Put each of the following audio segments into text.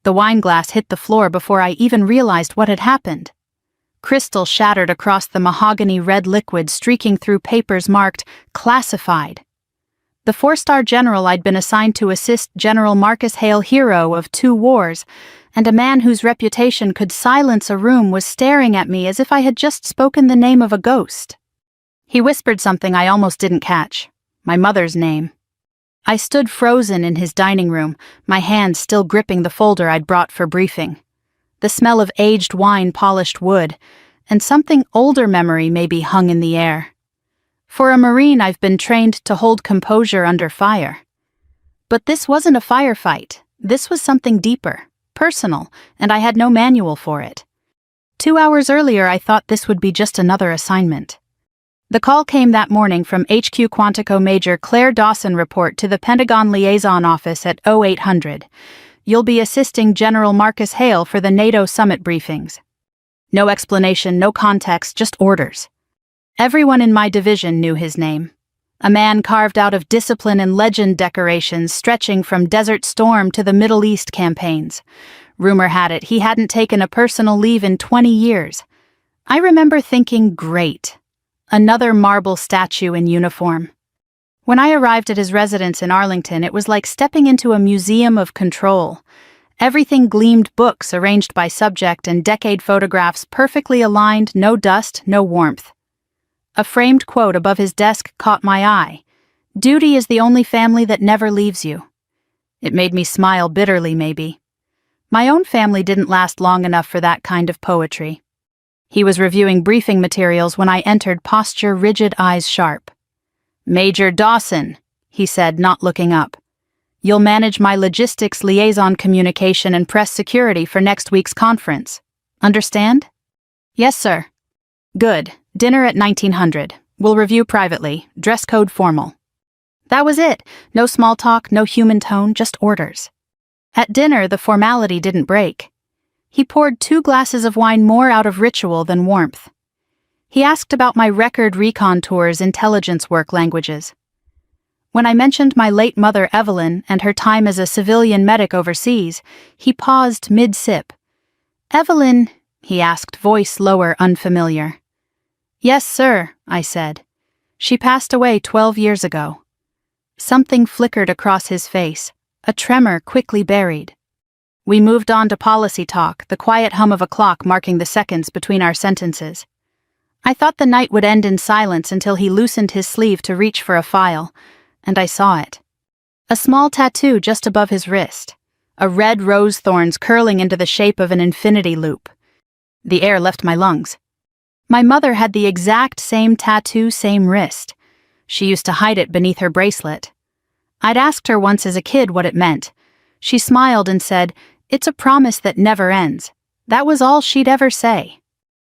The wine glass hit the floor before I even realized what had happened. Crystal shattered across the mahogany red liquid streaking through papers marked "Classified." The 4-star general I'd been assigned to assist General Marcus Hale, hero of 2 wars, and a man whose reputation could silence a room, was staring at me as if I had just spoken the name of a ghost. He whispered something I almost didn't catch. My mother's name. I stood frozen in his dining room, my hands still gripping the folder I'd brought for briefing. The smell of aged wine, polished wood, and something older memory maybe hung in the air. For a Marine, I've been trained to hold composure under fire. But this wasn't a firefight. This was something deeper, personal, and I had no manual for it. 2 hours earlier, I thought this would be just another assignment. The call came that morning from HQ Quantico. Major Claire Dawson, report to the Pentagon Liaison Office at 0800. You'll be assisting General Marcus Hale for the NATO summit briefings. No explanation, no context, just orders. Everyone in my division knew his name. A man carved out of discipline and legend decorations stretching from Desert Storm to the Middle East campaigns. Rumor had it he hadn't taken a personal leave in 20 years. I remember thinking, great. Another marble statue in uniform. When I arrived at his residence in Arlington, it was like stepping into a museum of control. Everything gleamed: books arranged by subject and decade photographs perfectly aligned, no dust, no warmth. A framed quote above his desk caught my eye. "Duty is the only family that never leaves you." It made me smile bitterly, maybe. My own family didn't last long enough for that kind of poetry. He was reviewing briefing materials when I entered, posture rigid, eyes sharp. "Major Dawson," he said, not looking up. "You'll manage my logistics, liaison communication, and press security for next week's conference. Understand?" "Yes, sir." "Good. Dinner at 1900. We'll review privately. Dress code formal." That was it. No small talk, no human tone, just orders. At dinner, the formality didn't break. He poured 2 glasses of wine more out of ritual than warmth. He asked about my record recon tours, intelligence work languages. When I mentioned my late mother Evelyn and her time as a civilian medic overseas, he paused mid-sip. "Evelyn?" he asked, voice lower, unfamiliar. "Yes, sir," I said. "She passed away 12 years ago." Something flickered across his face, a tremor quickly buried. We moved on to policy talk, the quiet hum of a clock marking the seconds between our sentences. I thought the night would end in silence until he loosened his sleeve to reach for a file, and I saw it. A small tattoo just above his wrist, a red rose thorns curling into the shape of an infinity loop. The air left my lungs. My mother had the exact same tattoo, same wrist. She used to hide it beneath her bracelet. I'd asked her once as a kid what it meant. She smiled and said, "It's a promise that never ends." That was all she'd ever say.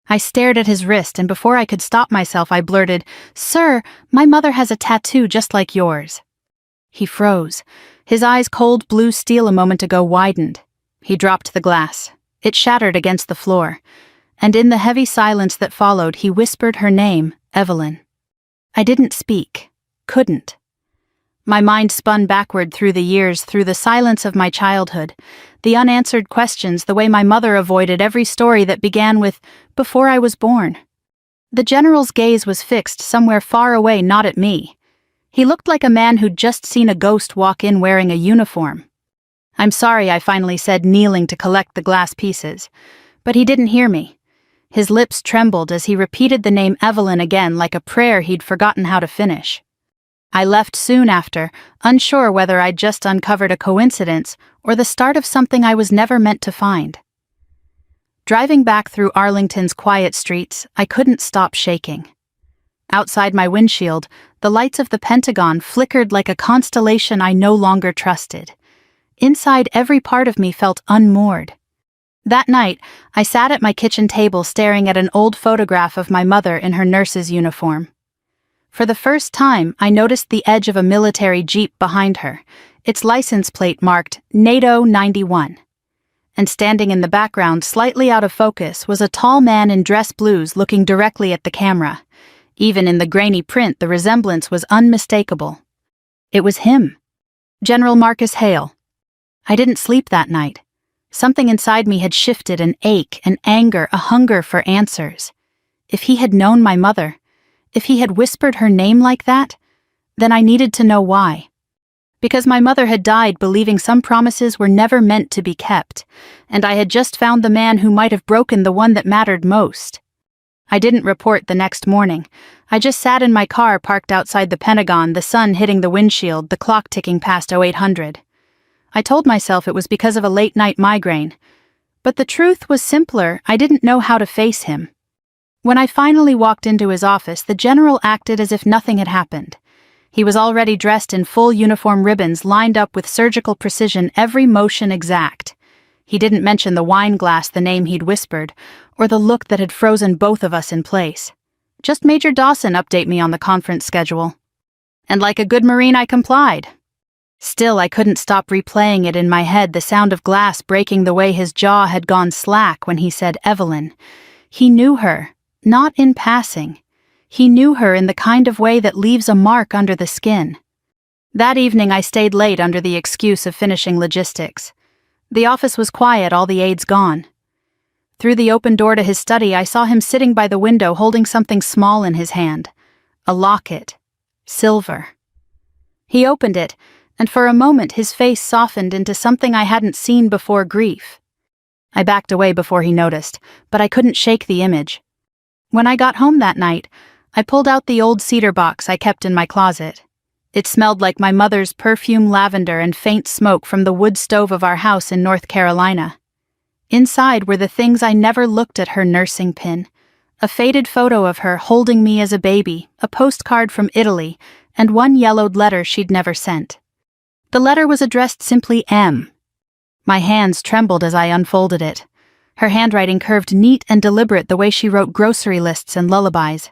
I stared at his wrist, and before I could stop myself, I blurted, "Sir, my mother has a tattoo just like yours." He froze. His eyes, cold blue steel a moment ago, widened. He dropped the glass. It shattered against the floor. And in the heavy silence that followed, he whispered her name, Evelyn. I didn't speak. Couldn't. My mind spun backward through the years, through the silence of my childhood, the unanswered questions, the way my mother avoided every story that began with, "Before I was born." The general's gaze was fixed somewhere far away, not at me. He looked like a man who'd just seen a ghost walk in wearing a uniform. "I'm sorry," I finally said, kneeling to collect the glass pieces. But he didn't hear me. His lips trembled as he repeated the name Evelyn again, like a prayer he'd forgotten how to finish. I left soon after, unsure whether I'd just uncovered a coincidence or the start of something I was never meant to find. Driving back through Arlington's quiet streets, I couldn't stop shaking. Outside my windshield, the lights of the Pentagon flickered like a constellation I no longer trusted. Inside, every part of me felt unmoored. That night, I sat at my kitchen table staring at an old photograph of my mother in her nurse's uniform. For the first time, I noticed the edge of a military jeep behind her, its license plate marked NATO 91. And standing in the background, slightly out of focus, was a tall man in dress blues looking directly at the camera. Even in the grainy print, the resemblance was unmistakable. It was him. General Marcus Hale. I didn't sleep that night. Something inside me had shifted, an ache, an anger, a hunger for answers. If he had known my mother, if he had whispered her name like that, then I needed to know why. Because my mother had died believing some promises were never meant to be kept, and I had just found the man who might have broken the one that mattered most. I didn't report the next morning. I just sat in my car parked outside the Pentagon, the sun hitting the windshield, the clock ticking past 0800. I told myself it was because of a late-night migraine. But the truth was simpler. I didn't know how to face him. When I finally walked into his office, the general acted as if nothing had happened. He was already dressed in full uniform, ribbons lined up with surgical precision, every motion exact. He didn't mention the wine glass, the name he'd whispered, or the look that had frozen both of us in place. Just Major Dawson update me on the conference schedule. And like a good Marine, I complied. Still, I couldn't stop replaying it in my head, the sound of glass breaking, the way his jaw had gone slack when he said Evelyn. He knew her, not in passing. He knew her in the kind of way that leaves a mark under the skin. That evening I stayed late under the excuse of finishing logistics. The office was quiet, all the aides gone. Through the open door to his study, I saw him sitting by the window holding something small in his hand. A locket. Silver. He opened it, and for a moment his face softened into something I hadn't seen before: grief. I backed away before he noticed, but I couldn't shake the image. When I got home that night, I pulled out the old cedar box I kept in my closet. It smelled like my mother's perfume, lavender, and faint smoke from the wood stove of our house in North Carolina. Inside were the things I never looked at: her nursing pin, a faded photo of her holding me as a baby, a postcard from Italy, and one yellowed letter she'd never sent. The letter was addressed simply M. My hands trembled as I unfolded it. Her handwriting curved neat and deliberate, the way she wrote grocery lists and lullabies.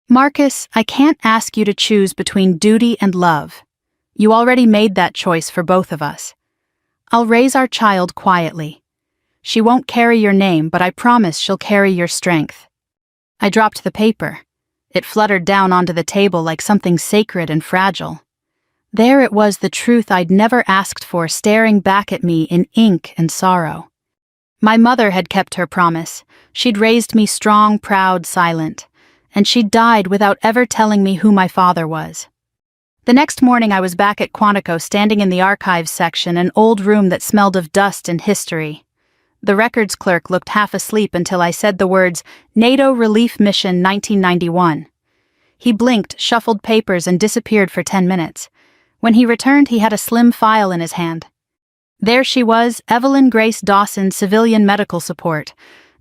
Marcus, I can't ask you to choose between duty and love. You already made that choice for both of us. I'll raise our child quietly. She won't carry your name, but I promise she'll carry your strength. I dropped the paper. It fluttered down onto the table like something sacred and fragile. There it was, the truth I'd never asked for, staring back at me in ink and sorrow. My mother had kept her promise. She'd raised me strong, proud, silent. And she'd died without ever telling me who my father was. The next morning I was back at Quantico, standing in the archives section, an old room that smelled of dust and history. The records clerk looked half asleep until I said the words, NATO Relief Mission 1991. He blinked, shuffled papers, and disappeared for 10 minutes. When he returned, he had a slim file in his hand. There she was, Evelyn Grace Dawson, Civilian Medical Support,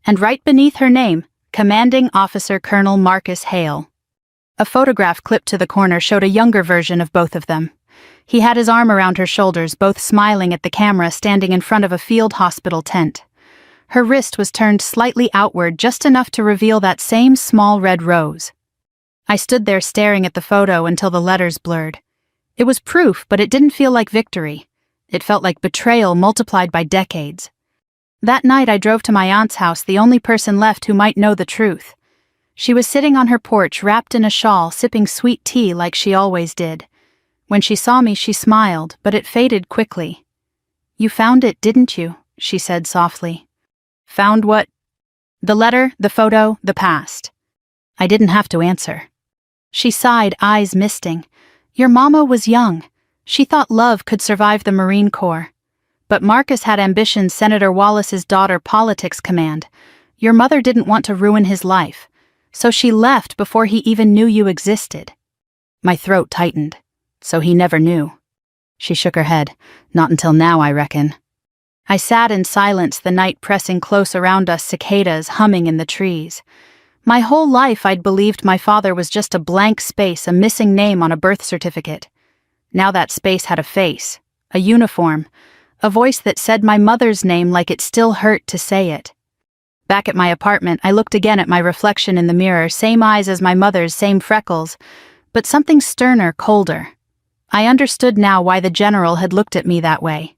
and right beneath her name, Commanding Officer Colonel Marcus Hale. A photograph clipped to the corner showed a younger version of both of them. He had his arm around her shoulders, both smiling at the camera, standing in front of a field hospital tent. Her wrist was turned slightly outward, just enough to reveal that same small red rose. I stood there staring at the photo until the letters blurred. It was proof, but it didn't feel like victory. It felt like betrayal multiplied by decades. That night I drove to my aunt's house, the only person left who might know the truth. She was sitting on her porch, wrapped in a shawl, sipping sweet tea like she always did. When she saw me, she smiled, but it faded quickly. "You found it, didn't you?" she said softly. "Found what?" "The letter, the photo, the past." I didn't have to answer. She sighed, eyes misting. "Your mama was young. She thought love could survive the Marine Corps. But Marcus had ambitions, Senator Wallace's daughter, politics command. Your mother didn't want to ruin his life, so she left before he even knew you existed." My throat tightened. "So he never knew." She shook her head. "Not until now, I reckon." I sat in silence, the night pressing close around us, cicadas humming in the trees. My whole life I'd believed my father was just a blank space, a missing name on a birth certificate. Now that space had a face, a uniform, a voice that said my mother's name like it still hurt to say it. Back at my apartment, I looked again at my reflection in the mirror, same eyes as my mother's, same freckles, but something sterner, colder. I understood now why the general had looked at me that way.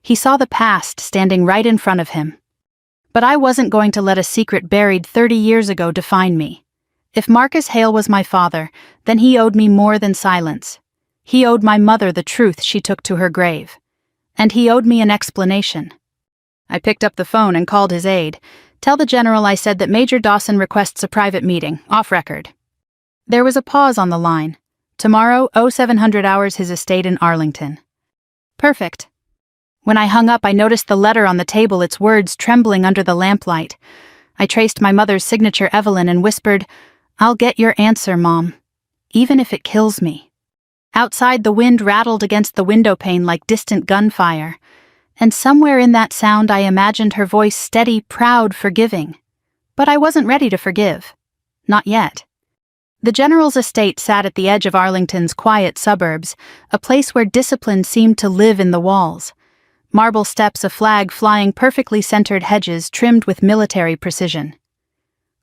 He saw the past standing right in front of him. But I wasn't going to let a secret buried 30 years ago define me. If Marcus Hale was my father, then he owed me more than silence. He owed my mother the truth she took to her grave. And he owed me an explanation. I picked up the phone and called his aide. "Tell the general I said that Major Dawson requests a private meeting, off record." There was a pause on the line. "Tomorrow, 0700 hours, his estate in Arlington." "Perfect." When I hung up, I noticed the letter on the table, its words trembling under the lamplight. I traced my mother's signature, Evelyn, and whispered, "I'll get your answer, Mom, even if it kills me." Outside, the wind rattled against the window pane like distant gunfire, and somewhere in that sound I imagined her voice, steady, proud, forgiving. But I wasn't ready to forgive. Not yet. The general's estate sat at the edge of Arlington's quiet suburbs, a place where discipline seemed to live in the walls. Marble steps, a flag flying, perfectly centered hedges trimmed with military precision.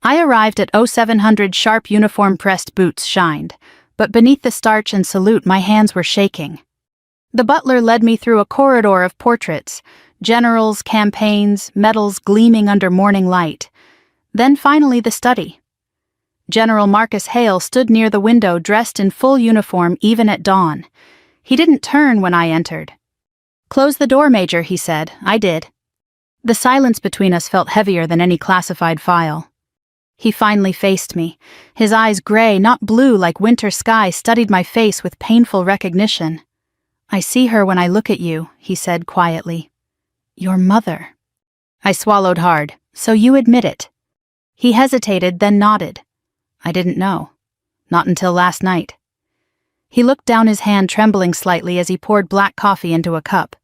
I arrived at 0700. Sharp uniform-pressed boots shined, but beneath the starch and salute my hands were shaking. The butler led me through a corridor of portraits, generals, campaigns, medals gleaming under morning light. Then finally the study. General Marcus Hale stood near the window, dressed in full uniform even at dawn. He didn't turn when I entered. "Close the door, Major," he said. I did. The silence between us felt heavier than any classified file. He finally faced me. His eyes, gray, not blue like winter sky, studied my face with painful recognition. "I see her when I look at you," he said quietly. "Your mother." I swallowed hard. "So you admit it?" He hesitated, then nodded. "I didn't know. Not until last night." He looked down, his hand trembling slightly as he poured black coffee into a cup.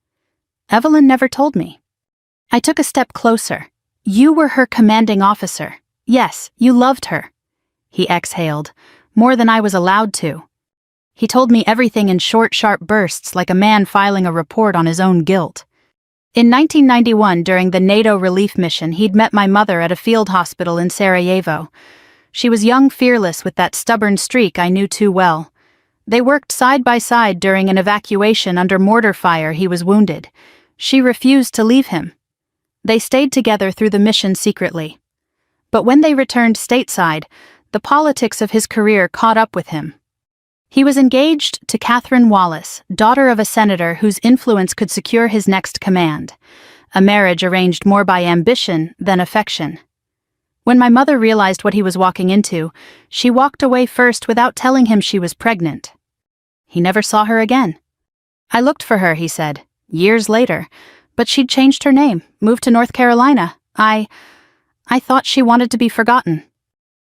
"Evelyn never told me." I took a step closer. "You were her commanding officer. Yes, you loved her." He exhaled, more than I was allowed to. He told me everything in short, sharp bursts, like a man filing a report on his own guilt. In 1991, during the NATO relief mission, he'd met my mother at a field hospital in Sarajevo. She was young, fearless, with that stubborn streak I knew too well. They worked side by side during an evacuation under mortar fire. He was wounded. She refused to leave him. They stayed together through the mission secretly. But when they returned stateside, the politics of his career caught up with him. He was engaged to Catherine Wallace, daughter of a senator whose influence could secure his next command, a marriage arranged more by ambition than affection. When my mother realized what he was walking into, she walked away first without telling him she was pregnant. He never saw her again. "I looked for her," he said, years later, but she'd changed her name, moved to North Carolina. I thought she wanted to be forgotten.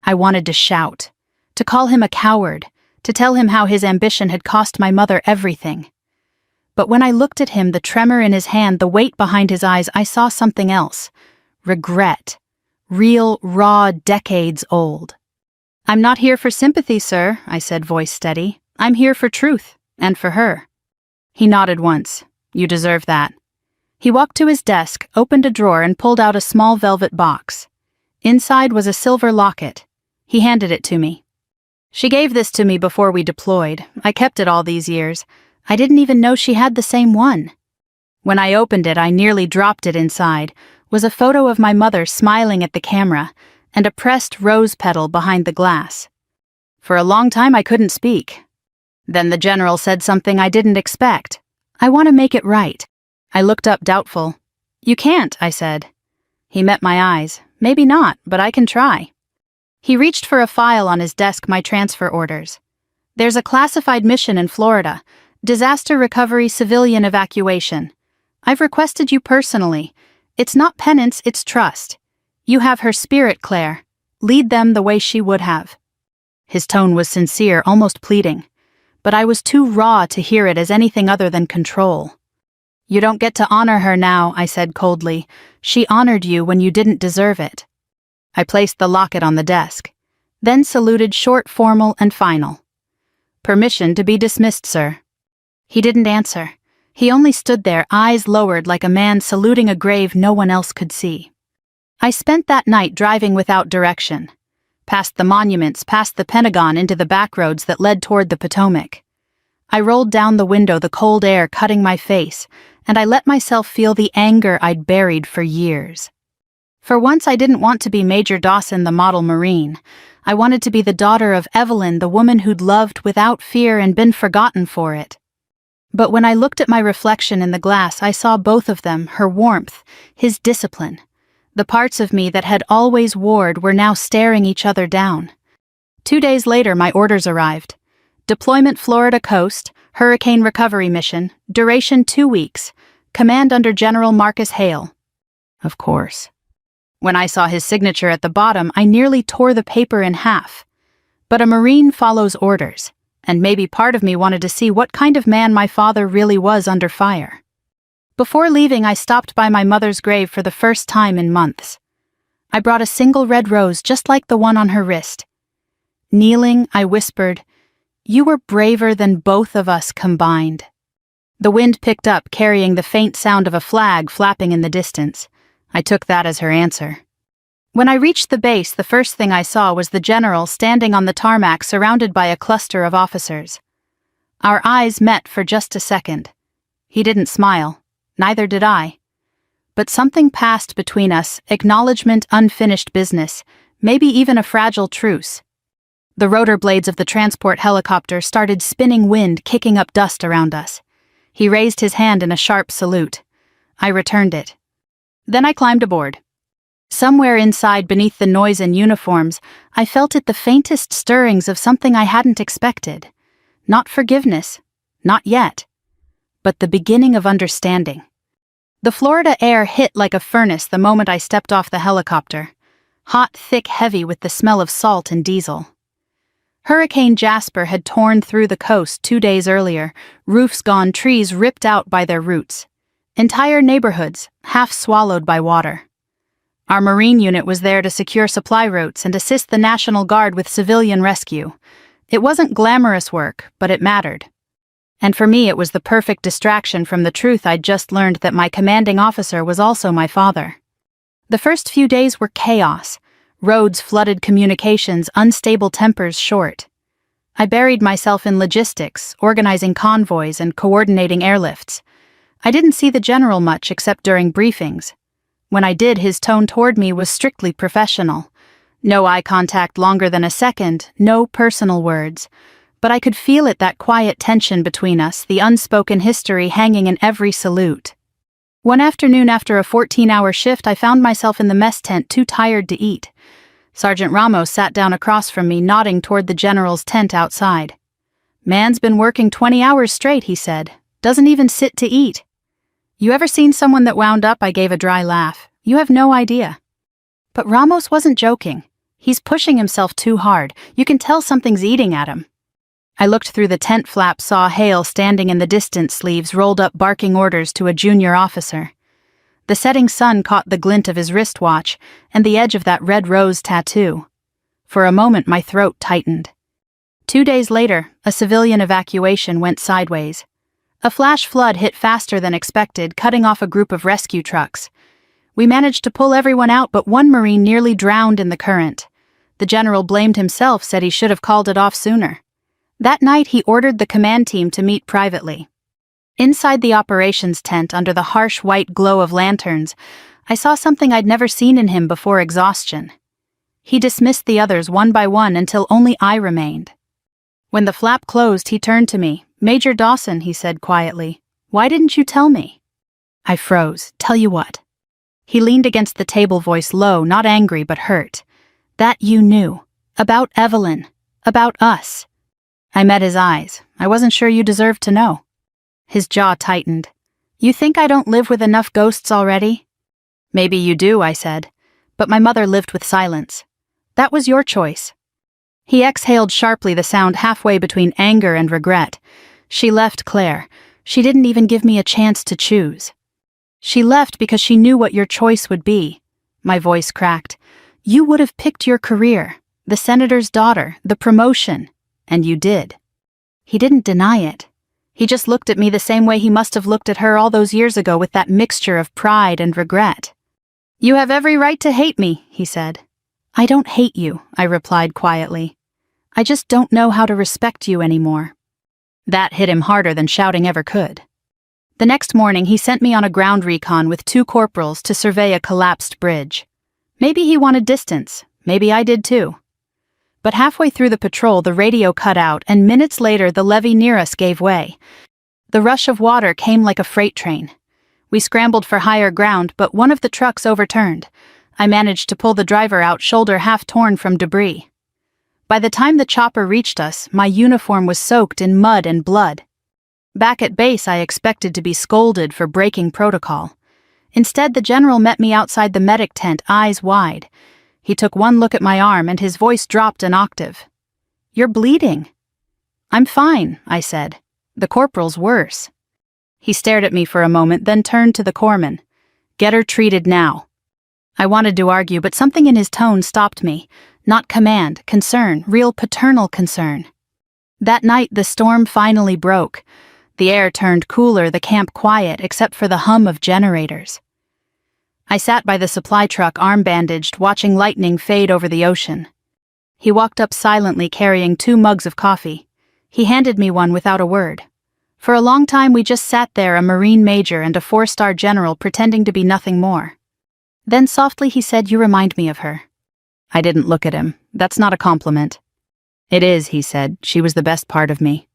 I wanted to shout, to call him a coward, to tell him how his ambition had cost my mother everything. But when I looked at him, the tremor in his hand, the weight behind his eyes, I saw something else. Regret. Real, raw, decades old. "I'm not here for sympathy, sir," I said, voice steady. "I'm here for truth, and for her." He nodded once. "You deserve that." He walked to his desk, opened a drawer, and pulled out a small velvet box. Inside was a silver locket. He handed it to me. "She gave this to me before we deployed. I kept it all these years. I didn't even know she had the same one." When I opened it, I nearly dropped it. Inside was a photo of my mother smiling at the camera and a pressed rose petal behind the glass. For a long time I couldn't speak. Then the general said something I didn't expect. "I want to make it right." I looked up, doubtful. "You can't," I said. He met my eyes. "Maybe not, but I can try." He reached for a file on his desk, my transfer orders. "There's a classified mission in Florida. Disaster recovery, civilian evacuation. I've requested you personally. It's not penance, it's trust. You have her spirit, Claire. Lead them the way she would have." His tone was sincere, almost pleading. But I was too raw to hear it as anything other than control. "You don't get to honor her now," I said coldly. "She honored you when you didn't deserve it." I placed the locket on the desk, then saluted, short, formal, and final. "Permission to be dismissed, sir." He didn't answer. He only stood there, eyes lowered like a man saluting a grave no one else could see. I spent that night driving without direction. Past the monuments, past the Pentagon, into the back roads that led toward the Potomac. I rolled down the window, the cold air cutting my face, and I let myself feel the anger I'd buried for years. For once, I didn't want to be Major Dawson, the model Marine. I wanted to be the daughter of Evelyn, the woman who'd loved without fear and been forgotten for it. But when I looked at my reflection in the glass, I saw both of them, her warmth, his discipline. The parts of me that had always warred were now staring each other down. 2 days later, my orders arrived. Deployment Florida Coast, Hurricane Recovery Mission, duration 2 weeks, command under General Marcus Hale. Of course. When I saw his signature at the bottom, I nearly tore the paper in half. But a Marine follows orders, and maybe part of me wanted to see what kind of man my father really was under fire. Before leaving, I stopped by my mother's grave for the first time in months. I brought a single red rose just like the one on her wrist. Kneeling, I whispered, "You were braver than both of us combined." The wind picked up, carrying the faint sound of a flag flapping in the distance. I took that as her answer. When I reached the base, the first thing I saw was the general standing on the tarmac surrounded by a cluster of officers. Our eyes met for just a second. He didn't smile, neither did I. But something passed between us, acknowledgement, unfinished business, maybe even a fragile truce. The rotor blades of the transport helicopter started spinning wind, kicking up dust around us. He raised his hand in a sharp salute. I returned it. Then I climbed aboard. Somewhere inside, beneath the noise and uniforms, I felt the faintest stirrings of something I hadn't expected. Not forgiveness, not yet, but the beginning of understanding. The Florida air hit like a furnace the moment I stepped off the helicopter. Hot, thick, heavy with the smell of salt and diesel. Hurricane Jasper had torn through the coast 2 days earlier, roofs gone, trees ripped out by their roots. Entire neighborhoods, half swallowed by water. Our Marine unit was there to secure supply routes and assist the National Guard with civilian rescue. It wasn't glamorous work, but it mattered. And for me, it was the perfect distraction from the truth I'd just learned, that my commanding officer was also my father. The first few days were chaos. Roads flooded, communications, unstable tempers short. I buried myself in logistics, organizing convoys and coordinating airlifts. I didn't see the general much except during briefings. When I did, his tone toward me was strictly professional. No eye contact longer than a second, no personal words. But I could feel it, that quiet tension between us, the unspoken history hanging in every salute. One afternoon after a 14-hour shift, I found myself in the mess tent, too tired to eat. Sergeant Ramos sat down across from me, nodding toward the general's tent outside. "Man's been working 20 hours straight," he said. "Doesn't even sit to eat." "You ever seen someone that wound up?" I gave a dry laugh. "You have no idea." But Ramos wasn't joking. He's pushing himself too hard. You can tell something's eating at him. I looked through the tent flap, saw Hale standing in the distance, sleeves rolled up, barking orders to a junior officer. The setting sun caught the glint of his wristwatch and the edge of that red rose tattoo. For a moment, my throat tightened. 2 days later, a civilian evacuation went sideways. A flash flood hit faster than expected, cutting off a group of rescue trucks. We managed to pull everyone out, but one Marine nearly drowned in the current. The general blamed himself, said he should have called it off sooner. That night, he ordered the command team to meet privately. Inside the operations tent, under the harsh white glow of lanterns, I saw something I'd never seen in him before: exhaustion. He dismissed the others one by one until only I remained. When the flap closed, he turned to me. "Major Dawson," he said quietly, "why didn't you tell me?" I froze. "Tell you what?" He leaned against the table, voice low, not angry but hurt. "That you knew. About Evelyn. About us." I met his eyes. "I wasn't sure you deserved to know." His jaw tightened. "You think I don't live with enough ghosts already?" "Maybe you do," I said. "But my mother lived with silence. That was your choice." He exhaled sharply, the sound halfway between anger and regret. "She left, Claire. She didn't even give me a chance to choose. She left because she knew what your choice would be." My voice cracked. "You would have picked your career, the senator's daughter, the promotion, and you did." He didn't deny it. He just looked at me the same way he must have looked at her all those years ago, with that mixture of pride and regret. "You have every right to hate me," he said. "I don't hate you," I replied quietly. "I just don't know how to respect you anymore." That hit him harder than shouting ever could. The next morning, he sent me on a ground recon with 2 corporals to survey a collapsed bridge. Maybe he wanted distance. Maybe I did too. But halfway through the patrol, the radio cut out, and minutes later, the levee near us gave way. The rush of water came like a freight train. We scrambled for higher ground, but one of the trucks overturned. I managed to pull the driver out, shoulder half torn from debris. By the time the chopper reached us, my uniform was soaked in mud and blood. Back at base, I expected to be scolded for breaking protocol. Instead, the general met me outside the medic tent, eyes wide. He took one look at my arm and his voice dropped an octave. "You're bleeding." "I'm fine," I said. "The corporal's worse." He stared at me for a moment, then turned to the corpsman. "Get her treated now." I wanted to argue, but something in his tone stopped me. Not command, concern, real paternal concern. That night, the storm finally broke. The air turned cooler, the camp quiet, except for the hum of generators. I sat by the supply truck, arm bandaged, watching lightning fade over the ocean. He walked up silently, carrying 2 mugs of coffee. He handed me one without a word. For a long time we just sat there, a Marine major and a 4-star general, pretending to be nothing more. Then softly he said, "You remind me of her." I didn't look at him. "That's not a compliment." "It is," he said. "She was the best part of me."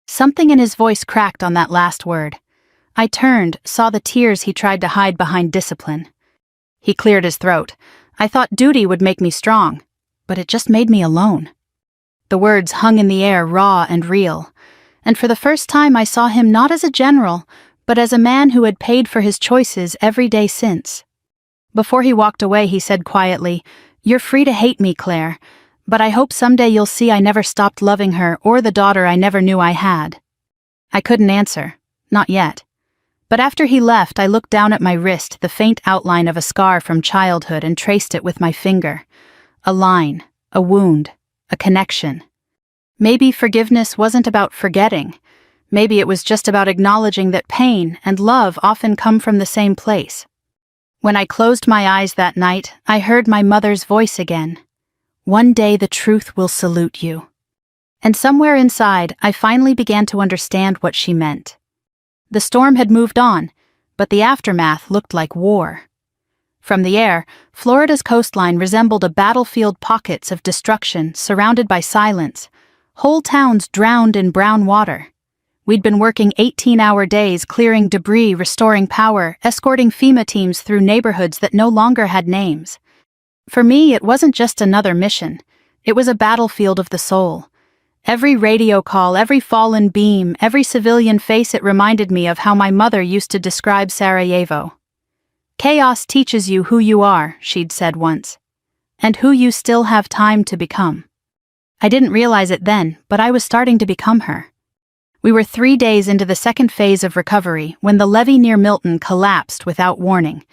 Something in his voice cracked on that last word. I turned, saw the tears he tried to hide behind discipline. He cleared his throat. I thought duty would make me strong, but it just made me alone. The words hung in the air, raw and real. And for the first time I saw him not as a general, but as a man who had paid for his choices every day since. Before he walked away, he said quietly, "You're free to hate me, Claire, but I hope someday you'll see I never stopped loving her or the daughter I never knew I had." I couldn't answer. Not yet. But after he left, I looked down at my wrist, the faint outline of a scar from childhood, and traced it with my finger. A line, a wound, a connection. Maybe forgiveness wasn't about forgetting. Maybe it was just about acknowledging that pain and love often come from the same place. When I closed my eyes that night, I heard my mother's voice again. "One day the truth will salute you." And somewhere inside, I finally began to understand what she meant. The storm had moved on, but the aftermath looked like war. From the air, Florida's coastline resembled a battlefield, pockets of destruction surrounded by silence, whole towns drowned in brown water. We'd been working 18-hour days, clearing debris, restoring power, escorting FEMA teams through neighborhoods that no longer had names. For me, it wasn't just another mission. It was a battlefield of the soul. Every radio call, every fallen beam, every civilian face, it reminded me of how my mother used to describe Sarajevo. "Chaos teaches you who you are," she'd said once, "and who you still have time to become." I didn't realize it then, but I was starting to become her. We were 3 days into the second phase of recovery when the levee near Milton collapsed without warning.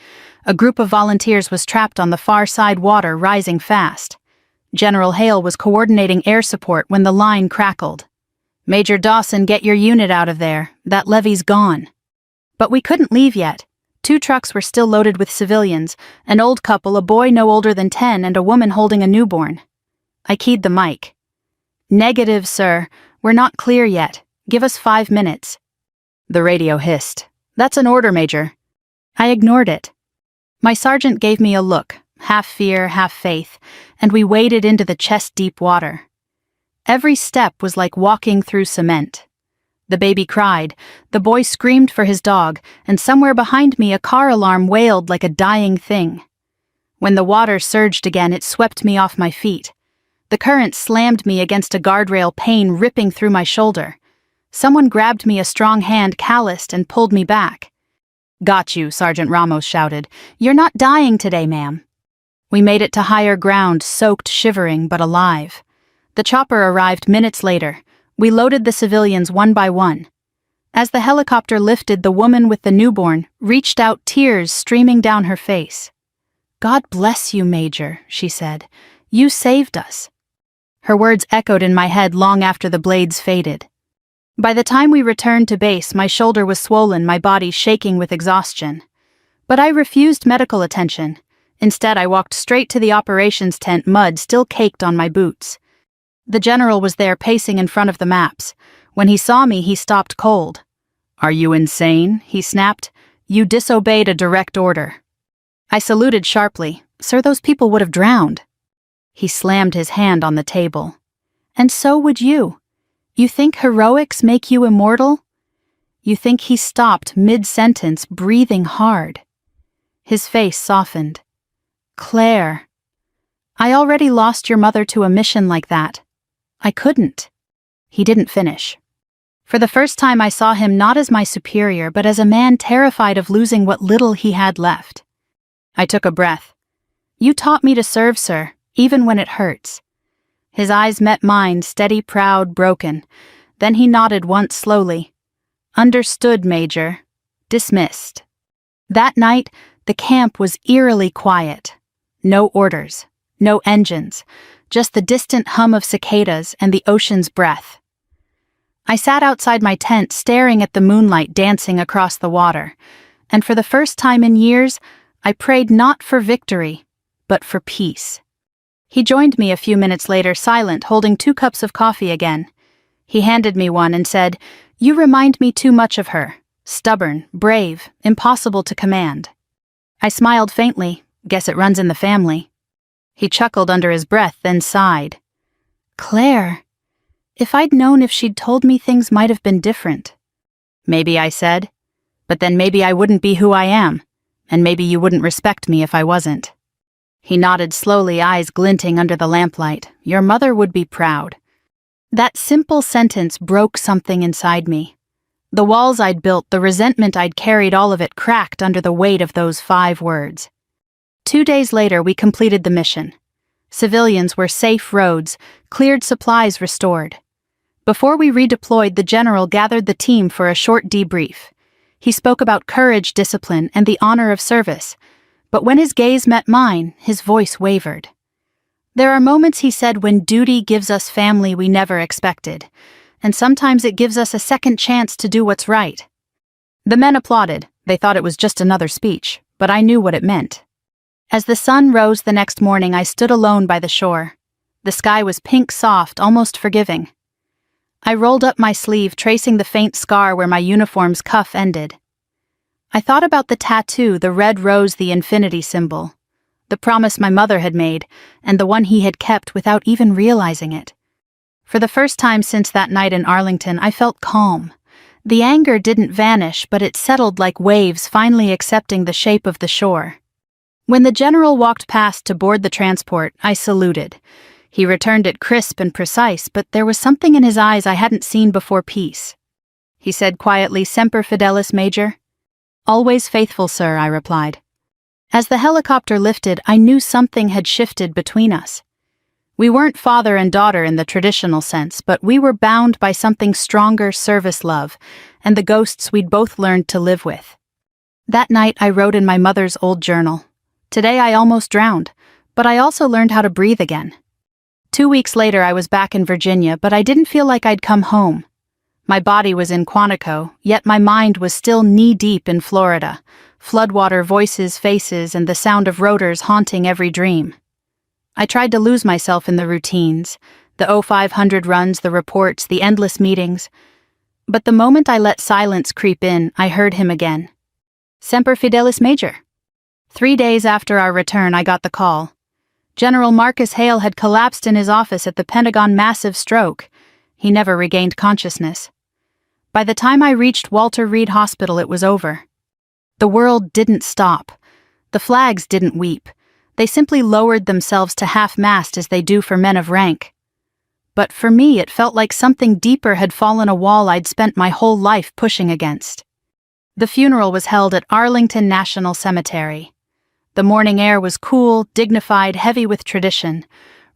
A group of volunteers was trapped on the far side, water rising fast. General Hale was coordinating air support when the line crackled. "Major Dawson, get your unit out of there. That levee's gone." But we couldn't leave yet. 2 trucks were still loaded with civilians, an old couple, a boy no older than 10, and a woman holding a newborn. I keyed the mic. "Negative, sir. We're not clear yet. Give us 5 minutes. The radio hissed. "That's an order, Major." I ignored it. My sergeant gave me a look, half fear, half faith, and we waded into the chest-deep water. Every step was like walking through cement. The baby cried, the boy screamed for his dog, and somewhere behind me a car alarm wailed like a dying thing. When the water surged again, it swept me off my feet. The current slammed me against a guardrail, pain ripping through my shoulder. Someone grabbed me, a strong hand, calloused, and pulled me back. "Got you," Sergeant Ramos shouted. "You're not dying today, ma'am." We made it to higher ground, soaked, shivering, but alive. The chopper arrived minutes later. We loaded the civilians one by one. As the helicopter lifted, the woman with the newborn reached out, tears streaming down her face. "God bless you, Major," she said. "You saved us." Her words echoed in my head long after the blades faded. By the time we returned to base, my shoulder was swollen, my body shaking with exhaustion. But I refused medical attention. Instead, I walked straight to the operations tent, mud still caked on my boots. The general was there, pacing in front of the maps. When he saw me, he stopped cold. "Are you insane?" he snapped. "You disobeyed a direct order." I saluted sharply. "Sir, those people would have drowned." He slammed his hand on the table. "And so would you. You think heroics make you immortal? You think he stopped mid-sentence, breathing hard. His face softened. Claire. I already lost your mother to a mission like that. I couldn't. He didn't finish. For the first time I saw him not as my superior but as a man terrified of losing what little he had left. I took a breath. You taught me to serve, sir, even when it hurts. His eyes met mine, steady, proud, broken. Then he nodded once slowly. Understood, Major. Dismissed. That night, the camp was eerily quiet. No orders, no engines, just the distant hum of cicadas and the ocean's breath. I sat outside my tent staring at the moonlight dancing across the water, and for the first time in years, I prayed not for victory, but for peace. He joined me a few minutes later, silent, holding 2 cups of coffee again. He handed me one and said, "You remind me too much of her. Stubborn, brave, impossible to command." I smiled faintly. Guess it runs in the family. He chuckled under his breath, then sighed. Claire, if I'd known if she'd told me things might have been different. Maybe, I said. But then maybe I wouldn't be who I am, and maybe you wouldn't respect me if I wasn't. He nodded slowly, eyes glinting under the lamplight. Your mother would be proud. That simple sentence broke something inside me. The walls I'd built, the resentment I'd carried, all of it cracked under the weight of those 5 words. 2 days later, we completed the mission. Civilians were safe roads, cleared supplies restored. Before we redeployed, the general gathered the team for a short debrief. He spoke about courage, discipline, and the honor of service. But when his gaze met mine, his voice wavered. There are moments, he said, when duty gives us family we never expected, and sometimes it gives us a second chance to do what's right. The men applauded. They thought it was just another speech, but I knew what it meant. As the sun rose the next morning, I stood alone by the shore. The sky was pink soft, almost forgiving. I rolled up my sleeve, tracing the faint scar where my uniform's cuff ended. I thought about the tattoo, the red rose, the infinity symbol, the promise my mother had made, and the one he had kept without even realizing it. For the first time since that night in Arlington, I felt calm. The anger didn't vanish, but it settled like waves, finally accepting the shape of the shore. When the general walked past to board the transport, I saluted. He returned it crisp and precise, but there was something in his eyes I hadn't seen before peace. He said quietly, "Semper Fidelis, Major?" "Always faithful, sir," I replied. As the helicopter lifted, I knew something had shifted between us. We weren't father and daughter in the traditional sense, but we were bound by something stronger, service love, and the ghosts we'd both learned to live with. That night I wrote in my mother's old journal. Today I almost drowned, but I also learned how to breathe again. 2 weeks later I was back in Virginia, but I didn't feel like I'd come home. My body was in Quantico, yet my mind was still knee-deep in Florida. Floodwater, voices, faces, and the sound of rotors haunting every dream. I tried to lose myself in the routines, the 0500 runs, the reports, the endless meetings. But the moment I let silence creep in, I heard him again. "Semper Fidelis, Major." 3 days after our return, I got the call. General Marcus Hale had collapsed in his office at the Pentagon, massive stroke. He never regained consciousness. By the time I reached Walter Reed Hospital, it was over. The world didn't stop. The flags didn't weep. They simply lowered themselves to half-mast as they do for men of rank. But for me, it felt like something deeper had fallen, a wall I'd spent my whole life pushing against. The funeral was held at Arlington National Cemetery. The morning air was cool, dignified, heavy with tradition.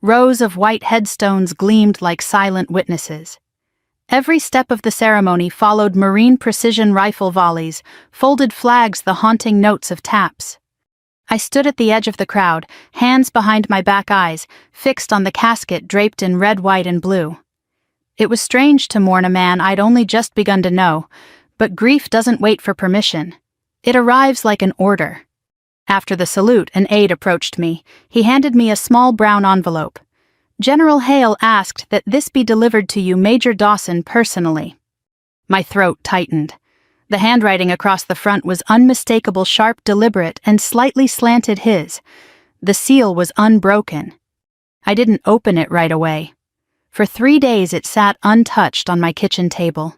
Rows of white headstones gleamed like silent witnesses. Every step of the ceremony followed Marine precision rifle volleys, folded flags, the haunting notes of taps. I stood at the edge of the crowd, hands behind my back, eyes fixed on the casket draped in red, white, and blue. It was strange to mourn a man I'd only just begun to know, but grief doesn't wait for permission. It arrives like an order. After the salute, an aide approached me. He handed me a small brown envelope. "General Hale asked that this be delivered to you, Major Dawson, personally." My throat tightened. The handwriting across the front was unmistakable, sharp, deliberate, and slightly slanted his. The seal was unbroken. I didn't open it right away. For 3 days it sat untouched on my kitchen table.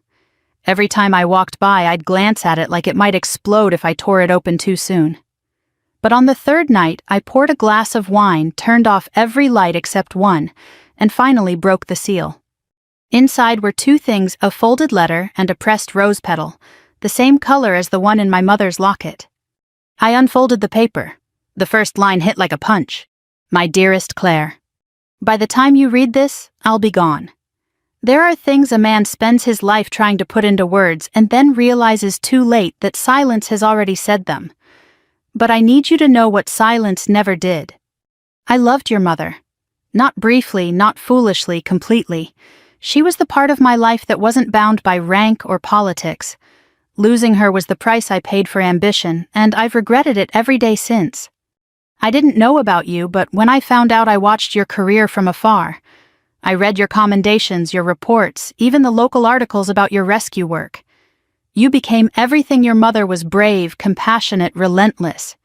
Every time I walked by, I'd glance at it like it might explode if I tore it open too soon. But on the third night, I poured a glass of wine, turned off every light except one, and finally broke the seal. Inside were two things: a folded letter and a pressed rose petal, the same color as the one in my mother's locket. I unfolded the paper. The first line hit like a punch. My dearest Claire. By the time you read this, I'll be gone. There are things a man spends his life trying to put into words and then realizes too late that silence has already said them. But I need you to know what silence never did. I loved your mother. Not briefly, not foolishly, completely. She was the part of my life that wasn't bound by rank or politics. Losing her was the price I paid for ambition, and I've regretted it every day since. I didn't know about you, but when I found out, I watched your career from afar. I read your commendations, your reports, even the local articles about your rescue work. You became everything your mother was: brave, compassionate, relentless.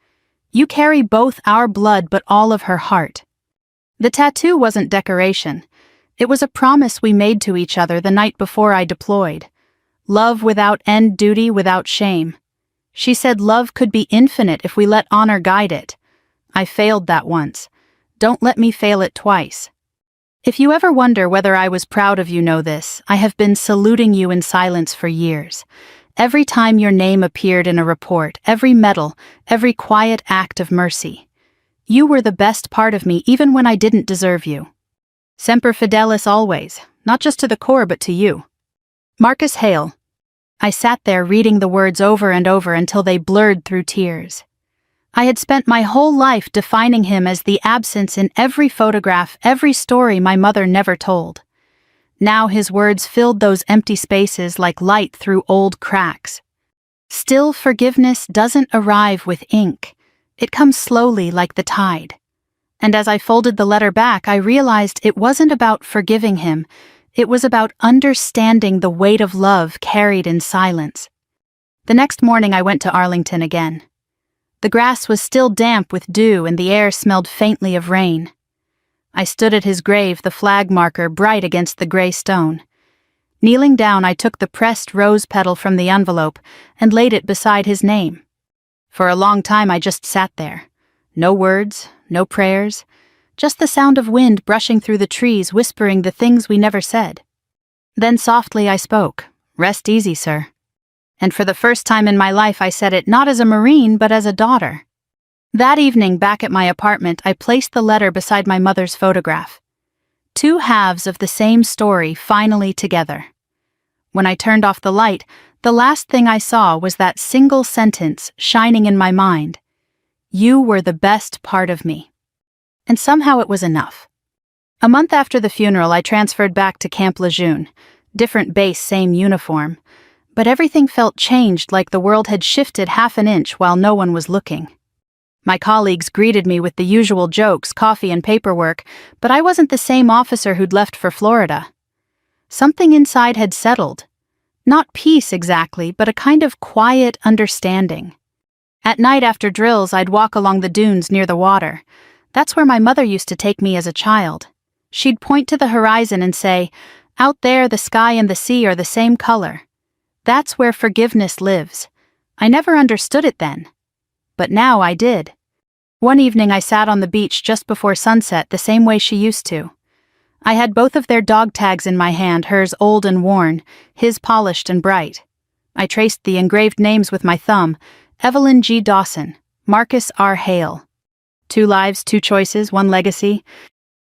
You carry both our blood but all of her heart. The tattoo wasn't decoration. It was a promise we made to each other the night before I deployed. Love without end, duty without shame. She said love could be infinite if we let honor guide it. I failed that once. Don't let me fail it twice. If you ever wonder whether I was proud of you, know this: I have been saluting you in silence for years. Every time your name appeared in a report, every medal, every quiet act of mercy. You were the best part of me even when I didn't deserve you. Semper Fidelis always, not just to the core but to you. Marcus Hale. I sat there reading the words over and over until they blurred through tears. I had spent my whole life defining him as the absence in every photograph, every story my mother never told. Now his words filled those empty spaces like light through old cracks. Still, forgiveness doesn't arrive with ink. It comes slowly like the tide. And as I folded the letter back, I realized it wasn't about forgiving him. It was about understanding the weight of love carried in silence. The next morning I went to Arlington again. The grass was still damp with dew and the air smelled faintly of rain. I stood at his grave, the flag marker bright against the gray stone. Kneeling down, I took the pressed rose petal from the envelope and laid it beside his name. For a long time I just sat there. No words, no prayers, just the sound of wind brushing through the trees, whispering the things we never said. Then softly I spoke. "Rest easy, sir." And for the first time in my life I said it not as a Marine but as a daughter. That evening, back at my apartment, I placed the letter beside my mother's photograph. Two halves of the same story finally together. When I turned off the light, the last thing I saw was that single sentence shining in my mind. You were the best part of me. And somehow it was enough. A month after the funeral, I transferred back to Camp Lejeune. Different base, same uniform. But everything felt changed, like the world had shifted half an inch while no one was looking. My colleagues greeted me with the usual jokes, coffee and paperwork, but I wasn't the same officer who'd left for Florida. Something inside had settled. Not peace exactly, but a kind of quiet understanding. At night after drills, I'd walk along the dunes near the water. That's where my mother used to take me as a child. She'd point to the horizon and say, "Out there, the sky and the sea are the same color. That's where forgiveness lives." I never understood it then. But now I did. One evening I sat on the beach just before sunset the same way she used to. I had both of their dog tags in my hand, hers old and worn, his polished and bright. I traced the engraved names with my thumb: Evelyn G. Dawson, Marcus R. Hale. 2 lives, 2 choices, 1 legacy.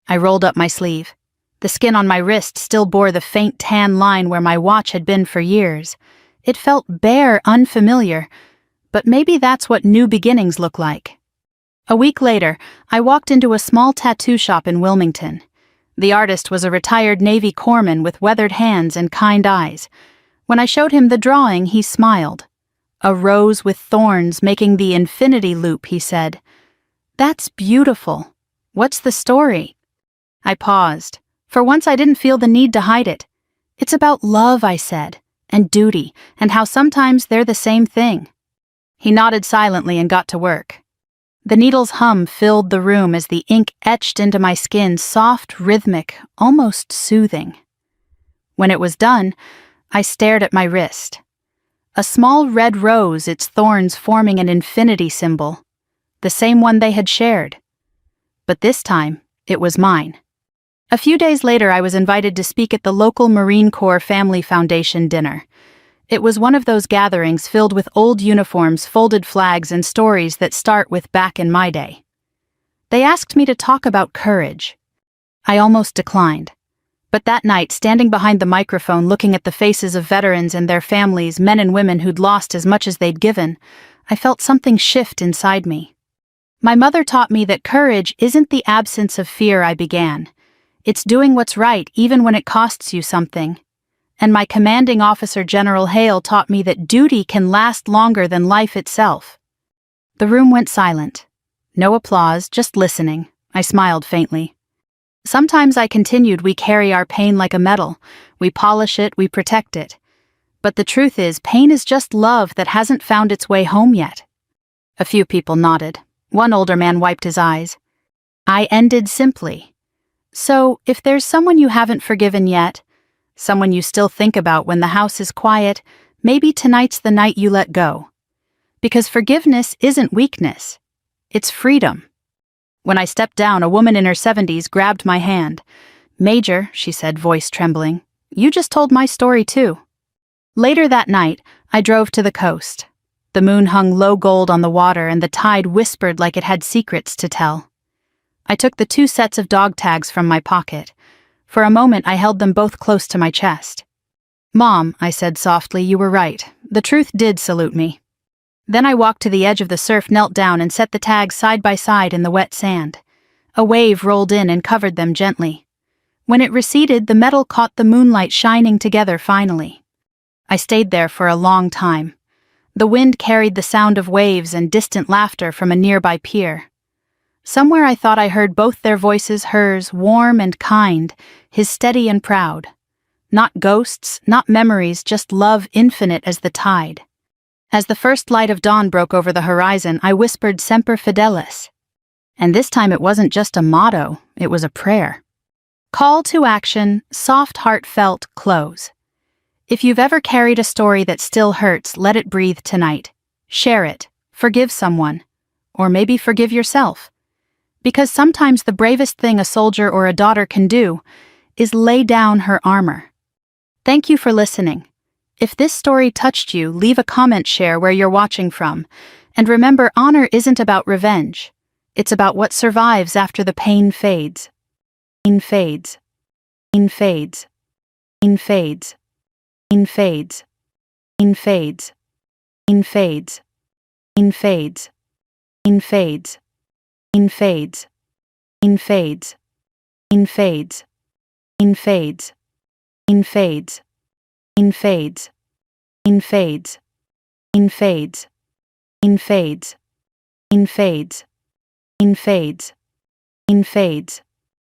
I rolled up my sleeve. The skin on my wrist still bore the faint tan line where my watch had been for years. It felt bare, unfamiliar, but maybe that's what new beginnings look like. A week later, I walked into a small tattoo shop in Wilmington. The artist was a retired Navy corpsman with weathered hands and kind eyes. When I showed him the drawing, he smiled. "A rose with thorns making the infinity loop," he said. "That's beautiful. What's the story?" I paused. For once I didn't feel the need to hide it. "It's about love," I said, "and duty, and how sometimes they're the same thing." He nodded silently and got to work. The needle's hum filled the room as the ink etched into my skin, soft, rhythmic, almost soothing. When it was done, I stared at my wrist. A small red rose, its thorns forming an infinity symbol. The same one they had shared. But this time, it was mine. A few days later, I was invited to speak at the local Marine Corps Family Foundation dinner. It was one of those gatherings filled with old uniforms, folded flags, and stories that start with "back in my day." They asked me to talk about courage. I almost declined. But that night, standing behind the microphone, looking at the faces of veterans and their families, men and women who'd lost as much as they'd given, I felt something shift inside me. My mother taught me that courage isn't the absence of fear, I began. It's doing what's right even when it costs you something. And my commanding officer, General Hale, taught me that duty can last longer than life itself. The room went silent. No applause, just listening. I smiled faintly. Sometimes, I continued, we carry our pain like a medal. We polish it, we protect it. But the truth is, pain is just love that hasn't found its way home yet. A few people nodded. One older man wiped his eyes. I ended simply. So, if there's someone you haven't forgiven yet, someone you still think about when the house is quiet, maybe tonight's the night you let go. Because forgiveness isn't weakness. It's freedom. When I stepped down, a woman in her 70s grabbed my hand. "Major," she said, voice trembling, "you just told my story too." Later that night, I drove to the coast. The moon hung low gold on the water and the tide whispered like it had secrets to tell. I took the 2 sets of dog tags from my pocket. For a moment, I held them both close to my chest. "Mom," I said softly, "you were right. The truth did salute me." Then I walked to the edge of the surf, knelt down, and set the tags side by side in the wet sand. A wave rolled in and covered them gently. When it receded, the metal caught the moonlight shining together finally. I stayed there for a long time. The wind carried the sound of waves and distant laughter from a nearby pier. Somewhere I thought I heard both their voices, hers, warm and kind, his steady and proud. Not ghosts, not memories, just love infinite as the tide. As the first light of dawn broke over the horizon, I whispered Semper Fidelis. And this time it wasn't just a motto, it was a prayer. Call to action, soft, heartfelt, close. If you've ever carried a story that still hurts, let it breathe tonight. Share it, forgive someone, or maybe forgive yourself. Because sometimes the bravest thing a soldier or a daughter can do is lay down her armor. Thank you for listening. If this story touched you, leave a comment, share where you're watching from. And remember, honor isn't about revenge. It's about what survives after the pain fades. Pain fades. Pain fades. Pain fades. Pain fades. Pain fades. Pain fades. Pain fades. Pain fades. Pain fades. Pain fades. Pain fades. Pain fades. Pain fades. In fades. In fades. In fades. In fades. In fades. In fades. In fades.